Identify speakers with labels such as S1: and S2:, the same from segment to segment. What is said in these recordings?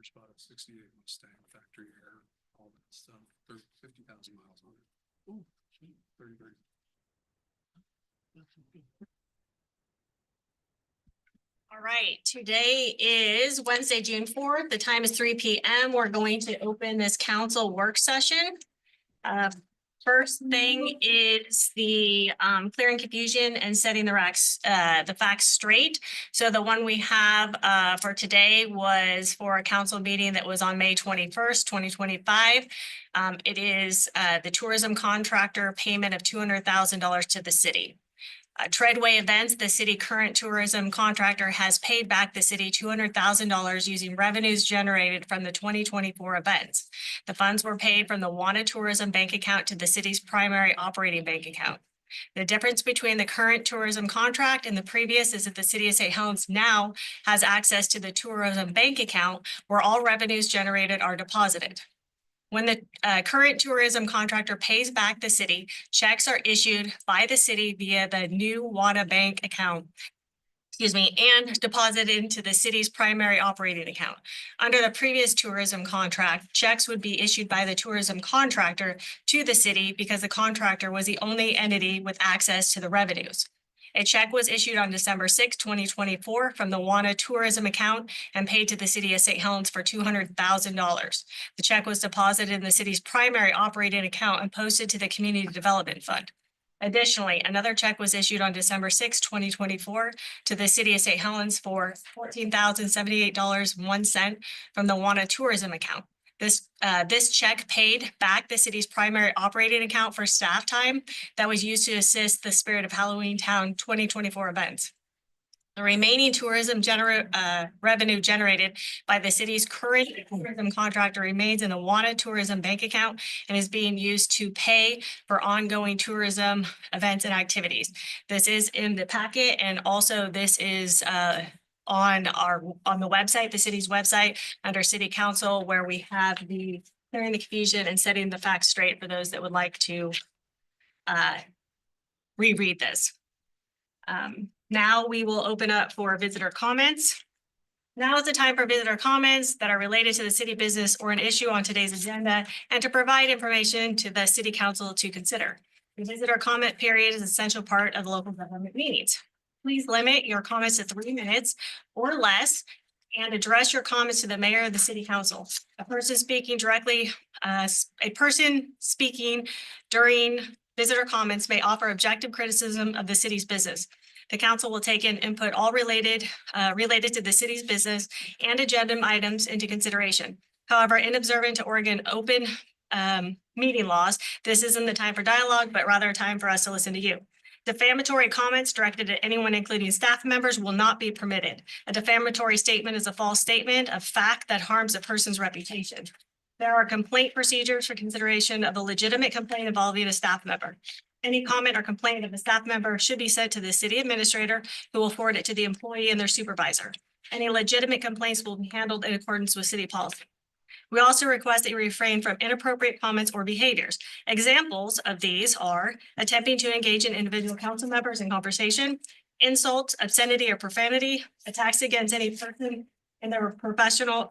S1: just bought a 68 Mustang factory air, all that stuff. There's 50,000 miles on it. Oh, 30.
S2: All right, today is Wednesday, June 4th. The time is 3 p.m. We're going to open this council work session. First thing is the clearing confusion and setting the facts straight. So the one we have for today was for a council meeting that was on May 21st, 2025. It is the tourism contractor payment of $200,000 to the city. Treadway Events, the city current tourism contractor, has paid back the city $200,000 using revenues generated from the 2024 events. The funds were paid from the Wana Tourism bank account to the city's primary operating bank account. The difference between the current tourism contract and the previous is that the city of St. Helens now has access to the tourism bank account where all revenues generated are deposited. When the current tourism contractor pays back the city, checks are issued by the city via the new Wana bank account, and deposited into the city's primary operating account. Under the previous tourism contract, checks would be issued by the tourism contractor to the city because the contractor was the only entity with access to the revenues. A check was issued on December 6, 2024 from the Wana Tourism account and paid to the city of St. Helens for $200,000. The check was deposited in the city's primary operating account and posted to the Community Development Fund. Additionally, another check was issued on December 6, 2024 to the city of St. Helens for $14,078.01 from the Wana Tourism account. This check paid back the city's primary operating account for staff time that was used to assist the Spirit of Halloween Town 2024 events. The remaining tourism revenue generated by the city's current tourism contractor remains in the Wana Tourism bank account and is being used to pay for ongoing tourism events and activities. This is in the packet, and also this is on the website, the city's website, under City Council, where we have the clearing the confusion and setting the facts straight for those that would like to reread this. Now we will open up for visitor comments. Now is the time for visitor comments that are related to the city business or an issue on today's agenda and to provide information to the City Council to consider. The visitor comment period is an essential part of the local government meetings. Please limit your comments to 3 minutes or less and address your comments to the mayor of the City Council. A person speaking during visitor comments may offer objective criticism of the city's business. The council will take in input all related to the city's business and agenda items into consideration. However, in observant to Oregon open meeting laws, this isn't the time for dialogue, but rather a time for us to listen to you. Defamatory comments directed at anyone, including staff members, will not be permitted. A defamatory statement is a false statement of fact that harms a person's reputation. There are complaint procedures for consideration of a legitimate complaint involving a staff member. Any comment or complaint of a staff member should be sent to the city administrator, who will forward it to the employee and their supervisor. Any legitimate complaints will be handled in accordance with city policy. We also request that you refrain from inappropriate comments or behaviors. Examples of these are attempting to engage in individual council members in conversation, insults, obscenity or profanity, attacks against any person in their personal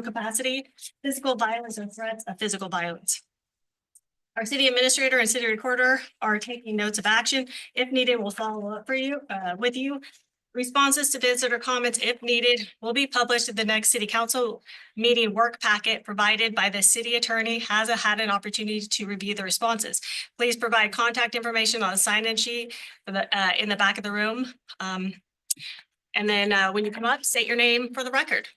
S2: capacity, physical violence, and threats of physical violence. Our city administrator and city recorder are taking notes of action. If needed, we'll follow up with you. Responses to visitor comments, if needed, will be published in the next city council meeting work packet provided by the city attorney has had an opportunity to review the responses. Please provide contact information on the sign-in sheet in the back of the room. And then when you come up, state your name for the record.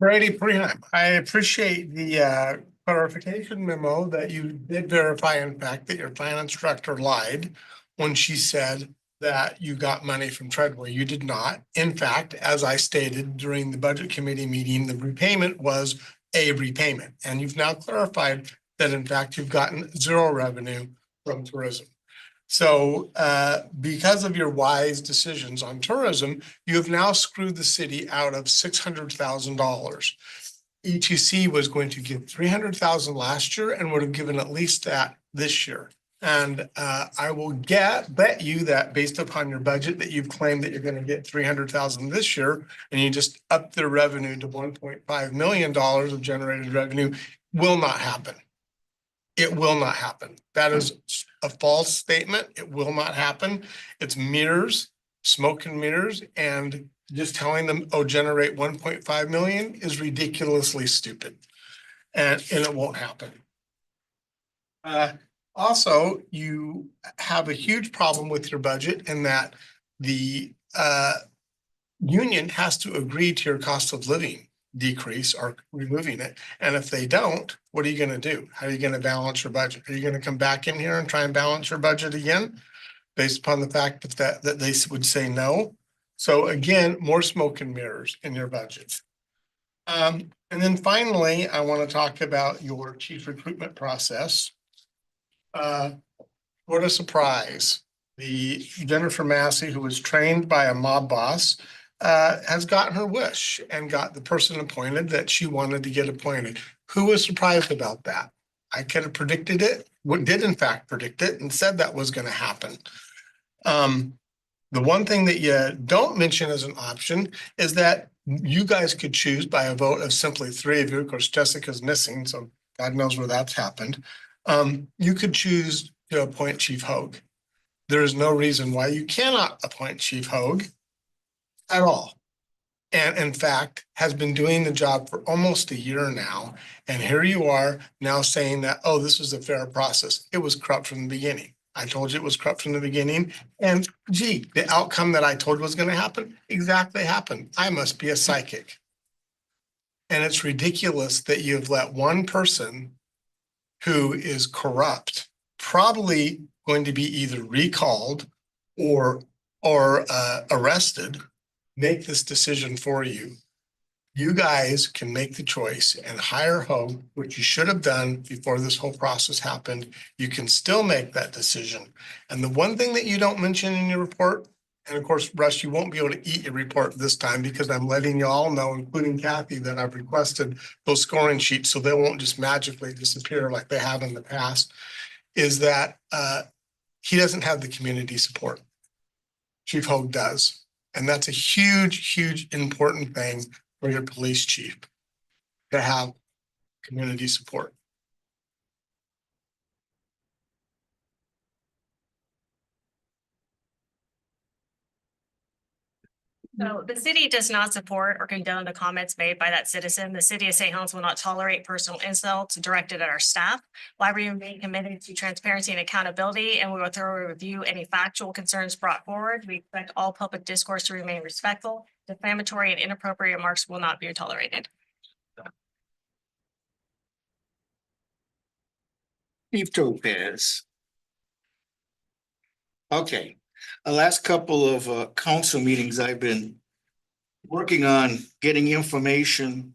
S3: Brady Preheim, I appreciate the clarification memo that you did verify, in fact, that your plan instructor lied when she said that you got money from Treadway. You did not. In fact, as I stated during the budget committee meeting, the repayment was a repayment. And you've now clarified that, in fact, you've gotten zero revenue from tourism. So because of your wise decisions on tourism, you have now screwed the city out of $600,000. ETC was going to give 300,000 last year and would have given at least that this year. And I will bet you that based upon your budget that you've claimed that you're gonna get 300,000 this year, and you just up their revenue to $1.5 million of generated revenue, will not happen. It will not happen. That is a false statement. It will not happen. It's mirrors, smoke and mirrors, and just telling them, oh, generate 1.5 million is ridiculously stupid. And it won't happen. Also, you have a huge problem with your budget in that the union has to agree to your cost of living decrease or removing it. And if they don't, what are you gonna do? How are you gonna balance your budget? Are you gonna come back in here and try and balance your budget again? Based upon the fact that they would say no? So again, more smoke and mirrors in your budget. And then finally, I want to talk about your chief recruitment process. What a surprise. The Jennifer Massey, who was trained by a mob boss, has gotten her wish and got the person appointed that she wanted to get appointed. Who was surprised about that? I could have predicted it, did in fact predict it, and said that was going to happen. The one thing that you don't mention as an option is that you guys could choose by a vote of simply 3 of you. Of course, Jessica's missing, so God knows where that's happened. You could choose to appoint Chief Hogue. There is no reason why you cannot appoint Chief Hogue at all. And in fact, has been doing the job for almost a year now. And here you are now saying that, oh, this was a fair process. It was corrupt from the beginning. I told you it was corrupt from the beginning. And gee, the outcome that I told was going to happen exactly happened. I must be a psychic. And it's ridiculous that you've let one person who is corrupt, probably going to be either recalled or arrested, make this decision for you. You guys can make the choice and hire Hogue, which you should have done before this whole process happened. You can still make that decision. And the one thing that you don't mention in your report, and of course, Russ, you won't be able to eat your report this time because I'm letting you all know, including Kathy, that I've requested those scoring sheets so they won't just magically disappear like they have in the past, is that he doesn't have the community support. Chief Hogue does. And that's a huge, huge important thing for your police chief to have community support.
S2: So the city does not support or condone the comments made by that citizen. The city of St. Helens will not tolerate personal insults directed at our staff. While we remain committed to transparency and accountability, and we will thoroughly review any factual concerns brought forward. We expect all public discourse to remain respectful. Defamatory and inappropriate remarks will not be tolerated.
S4: Steve Topaz. Okay, the last couple of council meetings, I've been working on getting information,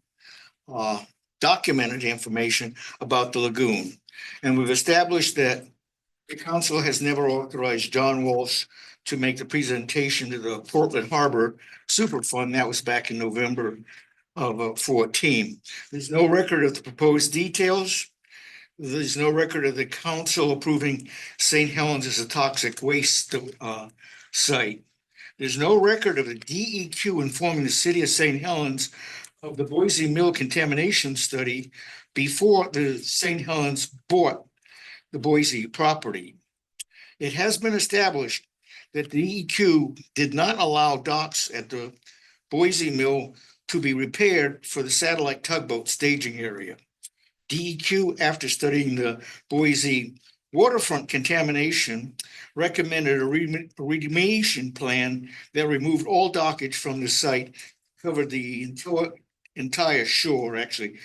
S4: documented information about the lagoon. And we've established that the council has never authorized John Walsh to make the presentation to the Portland Harbor Superfund. That was back in November of 14. There's no record of the proposed details. There's no record of the council approving St. Helens as a toxic waste site. There's no record of the DEQ informing the city of St. Helens of the Boise Mill contamination study before the St. Helens bought the Boise property. It has been established that the DEQ did not allow docks at the Boise Mill to be repaired for the satellite tugboat staging area. DEQ, after studying the Boise waterfront contamination, recommended a remediation plan that removed all dockage from the site, covered the entire shore, actually,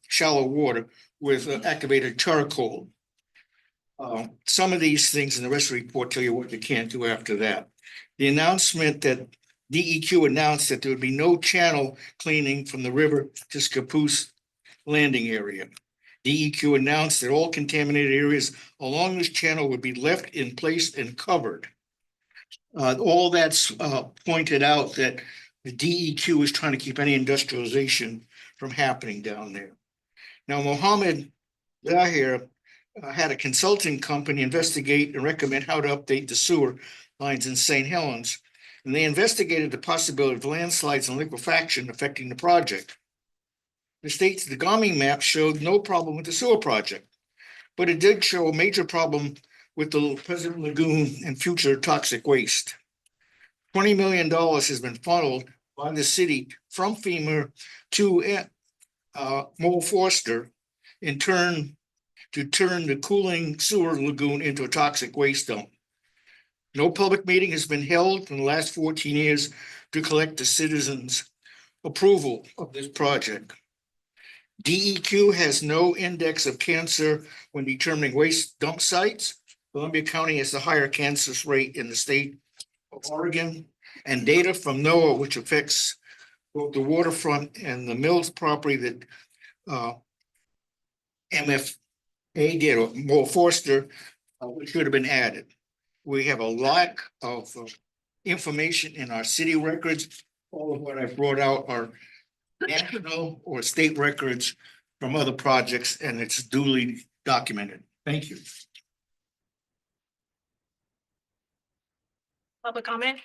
S4: shallow water, with activated charcoal. Some of these things in the rest of the report tell you what they can't do after that. The announcement that DEQ announced that there would be no channel cleaning from the river to Scappoose landing area. DEQ announced that all contaminated areas along this channel would be left in place and covered. All that's pointed out that the DEQ is trying to keep any industrialization from happening down there. Now, Mohammed Zahir had a consulting company investigate and recommend how to update the sewer lines in St. Helens. And they investigated the possibility of landslides and liquefaction affecting the project. The state's Dagami map showed no problem with the sewer project, but it did show a major problem with the President Lagoon and future toxic waste. $20 million has been funneled by the city from FEMA to Mo Forster in turn to turn the cooling sewer lagoon into a toxic waste dump. No public meeting has been held in the last 14 years to collect the citizens' approval of this project. DEQ has no index of cancer when determining waste dump sites. Columbia County has the higher cancer rate in the state of Oregon, and data from NOAA, which affects both the waterfront and the Mills property that MFA did, or Mo Forster, should have been added. We have a lack of information in our city records. All of what I brought out are national or state records from other projects, and it's duly documented. Thank you.
S2: Public comment?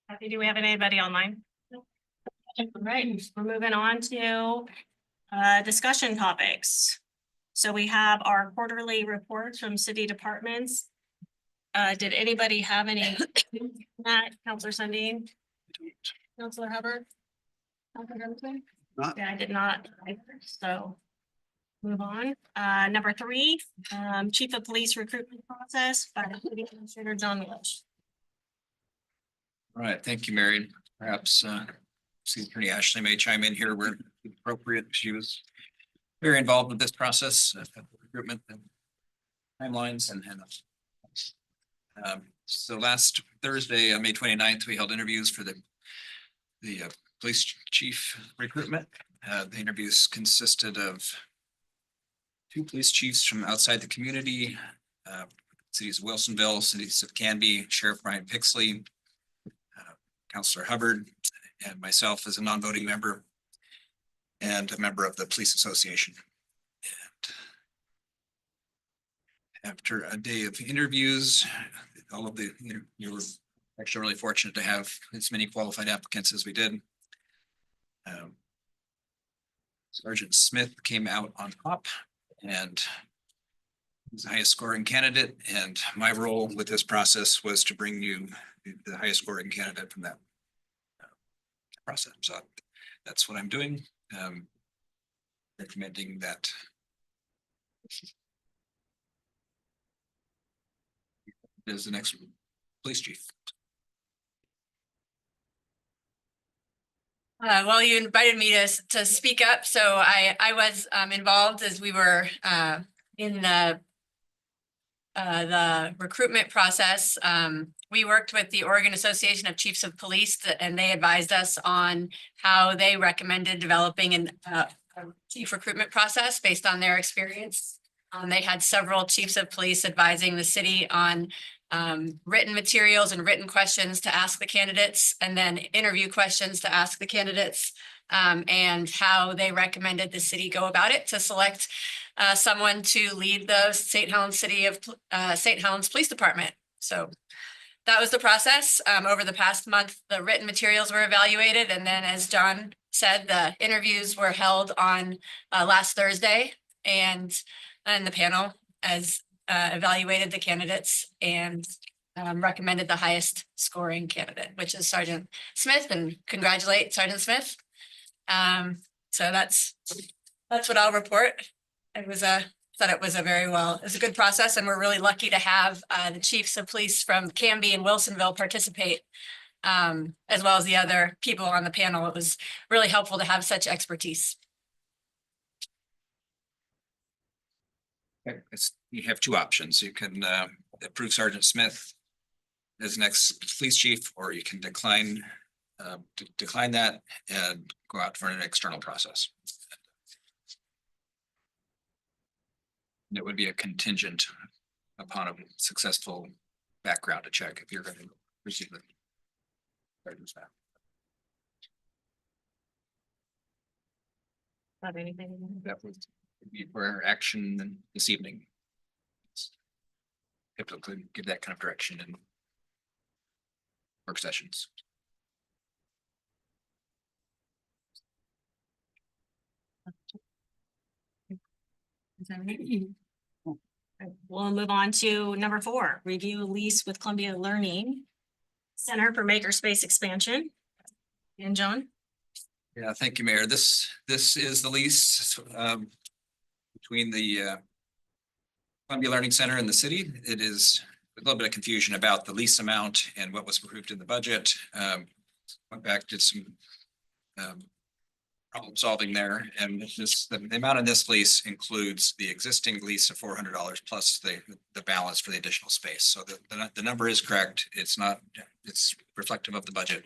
S2: Kathy, do we have anybody online? No. All right, we're moving on to discussion topics. So we have our quarterly reports from city departments. Did anybody have any? Matt, Counselor Sundin? Counselor Hubbard? Counselor Grimsley?
S1: Not.
S2: Yeah, I did not either, so move on. Number 3, Chief of Police recruitment process by City Administrator John Welch.
S5: All right, thank you, Mary. Perhaps City Attorney Ashley may chime in here where appropriate. She was very involved with this process of recruitment and timelines and so last Thursday, on May 29th, we held interviews for the police chief recruitment. The interviews consisted of 2 police chiefs from outside the community, cities of Wilsonville, cities of Canby, Sheriff Brian Pixley, Counselor Hubbard, and myself as a non-voting member and a member of the police association. And after a day of interviews, all of you were actually really fortunate to have as many qualified applicants as we did. Sergeant Smith came out on top and was the highest scoring candidate. And my role with this process was to bring you the highest scoring candidate from that process. So that's what I'm doing. Recommending that as the next police chief.
S6: Well, you invited me to speak up, so I was involved as we were in the recruitment process. We worked with the Oregon Association of Chiefs of Police, and they advised us on how they recommended developing a chief recruitment process based on their experience. They had several chiefs of police advising the city on written materials and written questions to ask the candidates, and then interview questions to ask the candidates, and how they recommended the city go about it to select someone to lead the St. Helens St. Helens Police Department. So that was the process. Over the past month, the written materials were evaluated, and then, as John said, the interviews were held on last Thursday, and the panel as evaluated the candidates and recommended the highest scoring candidate, which is Sergeant Smith, and congratulate Sergeant Smith. So that's what I'll report. It was thought it was a good process, and we're really lucky to have the chiefs of police from Canby and Wilsonville participate, as well as the other people on the panel. It was really helpful to have such expertise.
S5: You have 2 options. You can approve Sergeant Smith as next police chief, or you can decline that and go out for an external process. And it would be a contingent upon a successful background to check if you're going to receive the sergeant's back.
S2: Have anything?
S5: That would be for action this evening. Typically give that kind of direction in work sessions.
S2: Is that everything? We'll move on to number 4, review lease with Columbia Learning Center for Makerspace expansion. And John?
S5: Yeah, thank you, Mayor. This is the lease between the Columbia Learning Center and the city. It is a little bit of confusion about the lease amount and what was approved in the budget. Went back, did some problem solving there, and the amount of this lease includes the existing lease of $400 plus the balance for the additional space. So the number is correct. It's not, it's reflective of the budget.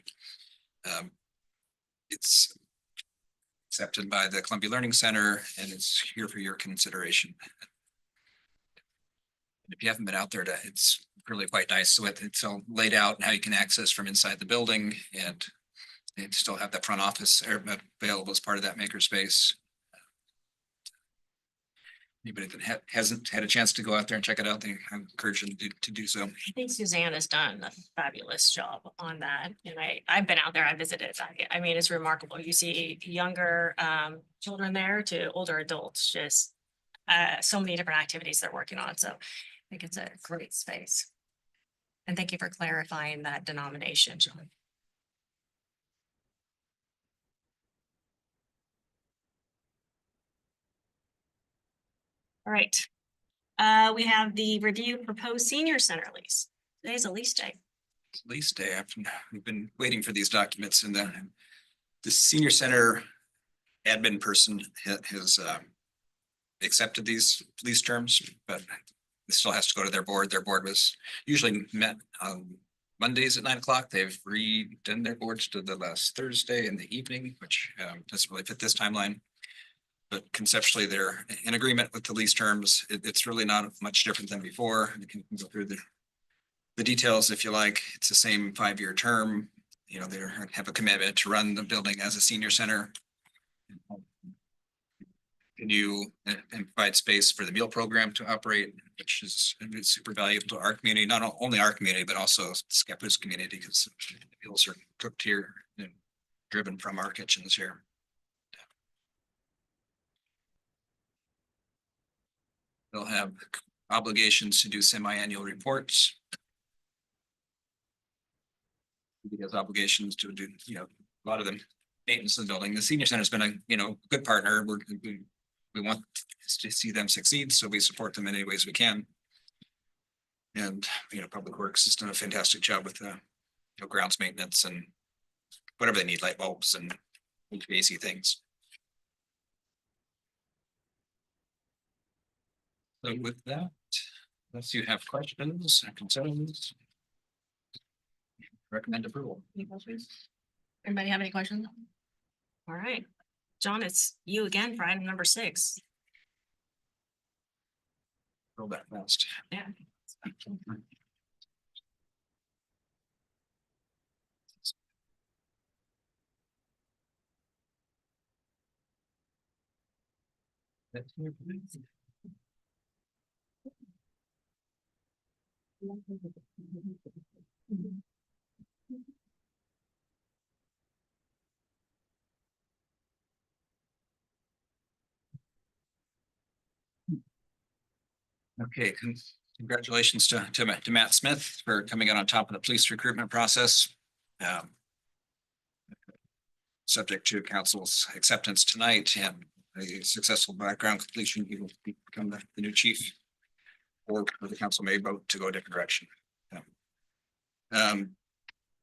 S5: It's accepted by the Columbia Learning Center and it's here for your consideration. If you haven't been out there, it's really quite nice. So it's all laid out and how you can access from inside the building, and still have that front office available as part of that makerspace. Anybody that hasn't had a chance to go out there and check it out, I encourage them to do so.
S2: I think Suzanne has done a fabulous job on that. And I've been out there, I visited. I mean, it's remarkable. You see younger children there to older adults, just so many different activities they're working on. So I think it's a great space. And thank you for clarifying that denomination, John. All right. We have the review proposed senior center lease. Today's a lease day.
S5: Lease day. We've been waiting for these documents, and the senior center admin person has accepted these lease terms, but it still has to go to their board. Their board was usually met on Mondays at 9 o'clock. They've redone their boards to the last Thursday in the evening, which doesn't really fit this timeline. But conceptually, they're in agreement with the lease terms. It's really not much different than before. You can go through the details if you like. It's the same 5-year term. You know, they have a commitment to run the building as a senior center. Continue and provide space for the meal program to operate, which is super valuable to our community, not only our community, but also Scappoose community, because the meals are cooked here and driven from our kitchens here. They'll have obligations to do semi-annual reports. Because obligations to do, you know, a lot of them maintenance of the building. The senior center has been a, good partner. We want to see them succeed, so we support them in any ways we can. And, Public Works has done a fantastic job with grounds maintenance and whatever they need, light bulbs and HVAC things. So with that, unless you have questions or concerns, recommend approval.
S2: Any questions? Anybody have any questions? All right, John, it's you again for item number 6.
S5: Roll that fast.
S2: Yeah.
S5: Okay, congratulations to Matt Smith for coming out on top of the police recruitment process. Subject to council's acceptance tonight and a successful background completion, he will become the new chief, or the council may vote to go a different direction.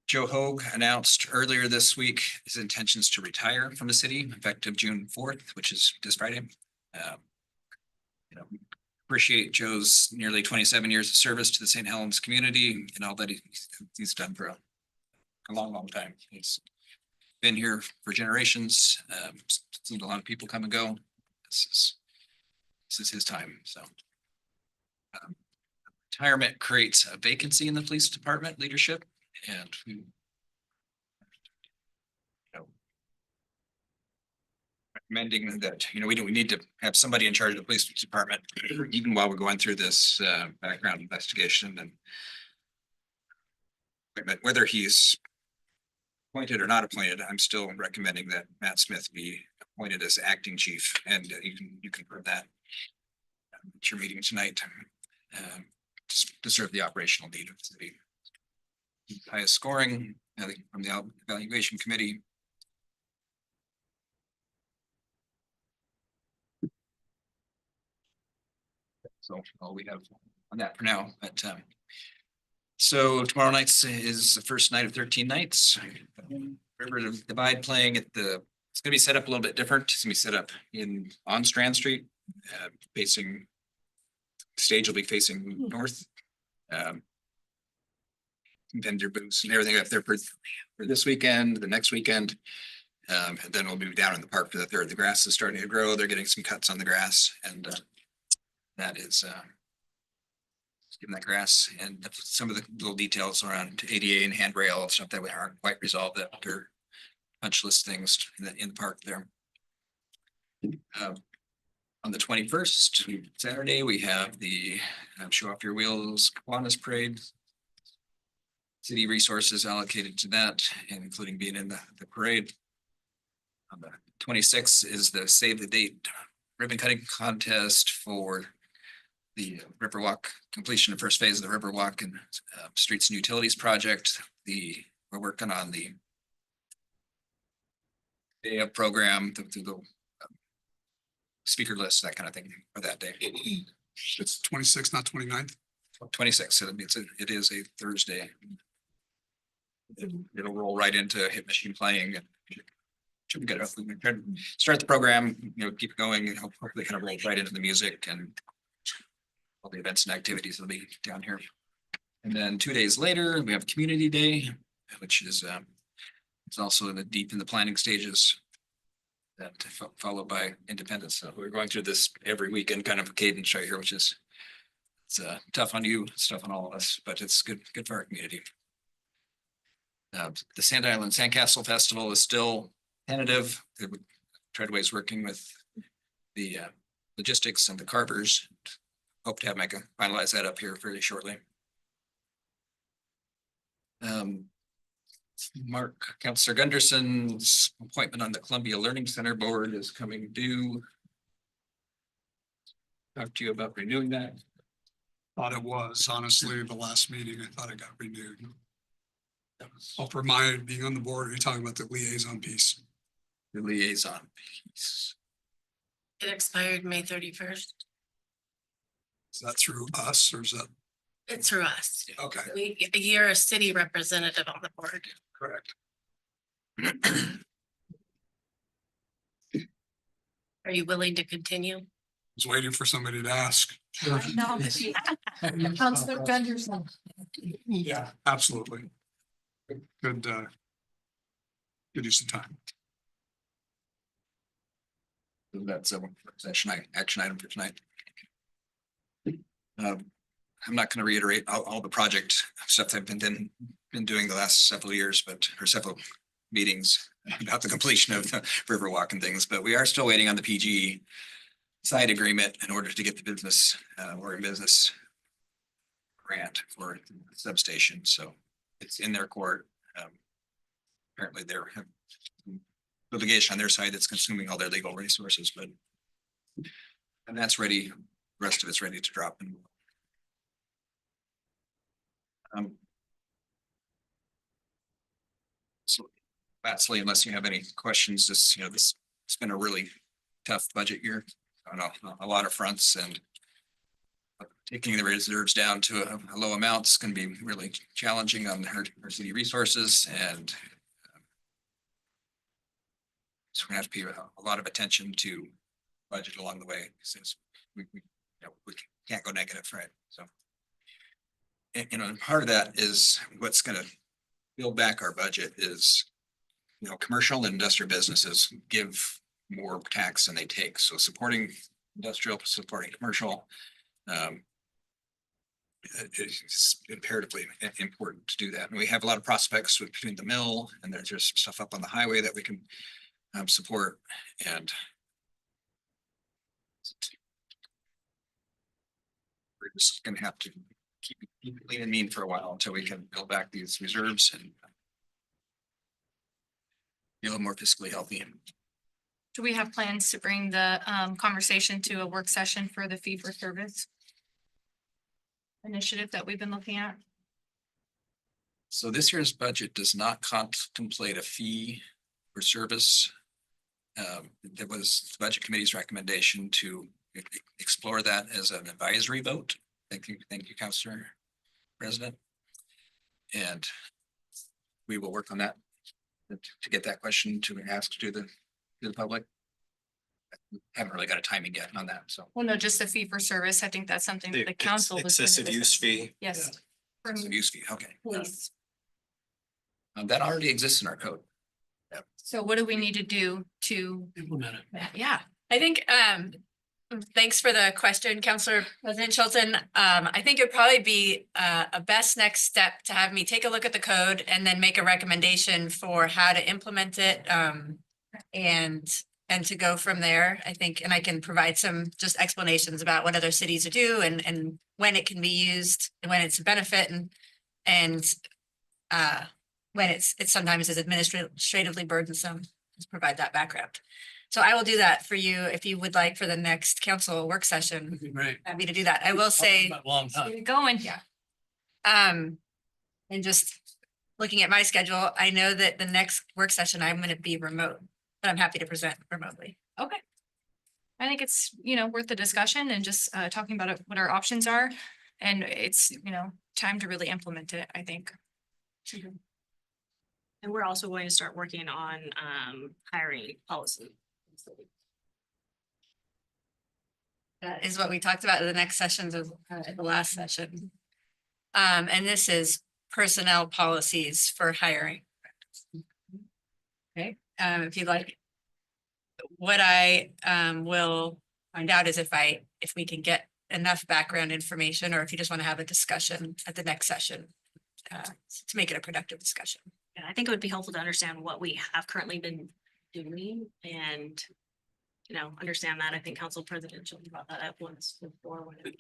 S5: Joe Hogue announced earlier this week his intentions to retire from the city effective June 4th, which is this Friday. Appreciate Joe's nearly 27 years of service to the St. Helens community and all that he's done for a long time. He's been here for generations, seen a lot of people come and go. This is his time, so. Retirement creates a vacancy in the police department leadership, and we Recommending that, we need to have somebody in charge of the police department, even while we're going through this background investigation and whether he's appointed or not appointed, I'm still recommending that Matt Smith be appointed as acting chief, and you can prove that at your meeting tonight, to serve the operational need of the city. Highest scoring from the evaluation committee. So all we have on that for now, but so tomorrow night's is the first night of 13 nights. River Divide playing at it's gonna be set up a little bit different. It's gonna be set up on Strand Street, facing, the stage will be facing north. Vendor booths and everything up there for this weekend, the next weekend. And then we'll be down in the park for the third. The grass is starting to grow. They're getting some cuts on the grass, and that is giving that grass and some of the little details around ADA and handrail stuff that we aren't quite resolved, that are punch list things in the park there. On the 21st, Saturday, we have the Show Off Your Wheels Kiwanis Parade. City resources allocated to that, including being in the parade. On the 26th is the Save the Date ribbon cutting contest for the Riverwalk, completion of first phase of the Riverwalk and Streets and Utilities project. We're working on the day of program, the speaker list, that kind of thing for that day.
S1: It's 26th, not 29th.
S5: 26, it is a Thursday. It'll roll right into Hit Machine playing, and should be good. We can try to start the program, keep it going, and hopefully kind of roll right into the music and all the events and activities that'll be down here. And then 2 days later, we have Community Day, which is it's also deep in the planning stages. That followed by Independence. So we're going through this every weekend, kind of a cadence right here, which is tough on you, it's tough on all of us, but it's good for our community. The Sand Island Sandcastle Festival is still tentative. Treadway's working with the logistics and the carvers. Hope to finalize that up here fairly shortly. Councillor Gunderson's appointment on the Columbia Learning Center board is coming due. Talk to you about renewing that.
S1: Thought it was, honestly, the last meeting, I thought it got renewed. I'll remind being on the board, you're talking about the liaison piece.
S5: The liaison piece.
S7: It expired May 31st.
S1: Is that through us or is that?
S7: It's through us.
S1: Okay,
S7: You're a city representative on the board.
S1: correct.
S7: Are you willing to continue?
S1: Was waiting for somebody to ask.
S7: Councilor Gunderson.
S1: Yeah, absolutely. Good, give you some time.
S5: That's a action item for tonight. I'm not going to reiterate all the project stuff I've been doing the last several years, or several meetings about the completion of the Riverwalk and things, but we are still waiting on the PG side agreement in order to get the business grant for the substation. So it's in their court. Apparently there have litigation on their side that's consuming all their legal resources, and that's ready. The rest of it's ready to drop. So lastly, unless you have any questions, this it's been a really tough budget year on a lot of fronts, and taking the reserves down to a low amount is going to be really challenging on our city resources, and so we're going to have to pay a lot of attention to budget along the way, since we can't go negative, right? So, and part of that is what's going to build back our budget is, commercial and industrial businesses give more tax than they take. So supporting industrial, supporting commercial, it's imperatively important to do that. And we have a lot of prospects between the mill, and there's just stuff up on the highway that we can support. And We're just gonna have to keep it lean and mean for a while until we can build back these reserves and be a little more fiscally healthy.
S8: Do we have plans to bring the conversation to a work session for the fee for service initiative that we've been looking at?
S5: So this year's budget does not contemplate a fee for service. There was the budget committee's recommendation to explore that as an advisory vote. Thank you, Councilor President. And we will work on that to get that question to ask to the public. Haven't really got a timing yet on that, so.
S8: Well, no, just the fee for service. I think that's something that the council. was gonna
S9: Excessive use
S8: discuss.
S9: fee.
S8: Yes.
S5: Some use fee, okay.
S8: Police.
S5: That already exists in our code.
S8: So what do we need to do to?
S9: Implement it.
S6: Yeah, I think, thanks for the question, Counselor President Chilton. I think it'd probably be a best next step to have me take a look at the code and then make a recommendation for how to implement it. And to go from there, I think, and I can provide some just explanations about what other cities do and when it can be used and when it's a benefit and when it's sometimes is administratively burdensome, just provide that background. So I will do that for you if you would like for the next council work session.
S9: Right.
S6: Happy to do that. I will say,
S9: Long time.
S8: Get it going.
S6: Yeah. And just looking at my schedule, I know that the next work session, I'm gonna be remote, but I'm happy to present remotely.
S8: Okay. I think it's, worth the discussion and just talking about what our options are. And it's, time to really implement it, I think.
S2: And we're also going to start working on hiring policy.
S6: That is what we talked about in the next sessions of the last session. And this is personnel policies for hiring. Okay, if you'd like. What I will find out is if we can get enough background information, or if you just want to have a discussion at the next session. To make it a productive discussion.
S2: And I think it would be helpful to understand what we have currently been doing and, understand that. I think Council President Chilton brought that up once before when we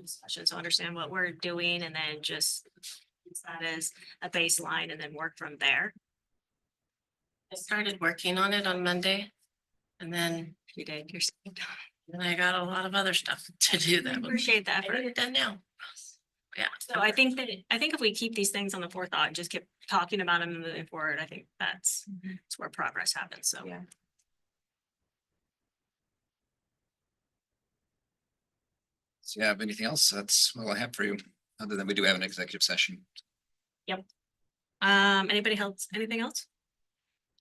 S2: discussion. So understand what we're doing and then just use that as a baseline and then work from there.
S7: I started working on it on Monday. And then
S2: You did.
S7: then I got a lot of other stuff to do that.
S2: Appreciate the
S7: I
S2: effort.
S7: get it done now. Yeah.
S2: So I think if we keep these things on the forethought and just keep talking about them and moving forward, I think that's where progress happens. So.
S8: Yeah.
S5: So you have anything else? That's all I have for you, other than we do have an executive session.
S2: Anybody else, anything else?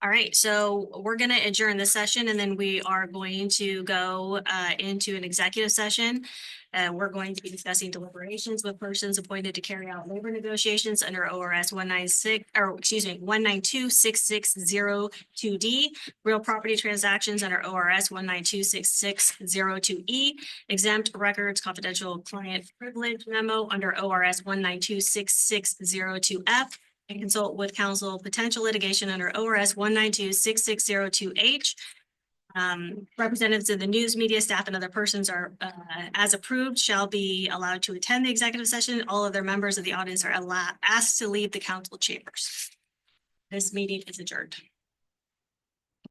S2: All right, so we're gonna adjourn this session and then we are going to go into an executive session. We're going to be discussing deliberations with persons appointed to carry out labor negotiations under ORS 1926602D, real property transactions under ORS 1926602E, exempt records confidential client privilege memo under ORS 1926602F, and consult with counsel potential litigation under ORS 1926602H. Representatives of the news media staff and other persons are, as approved, shall be allowed to attend the executive session. All other members of the audience are asked to leave the council chambers. This meeting is adjourned.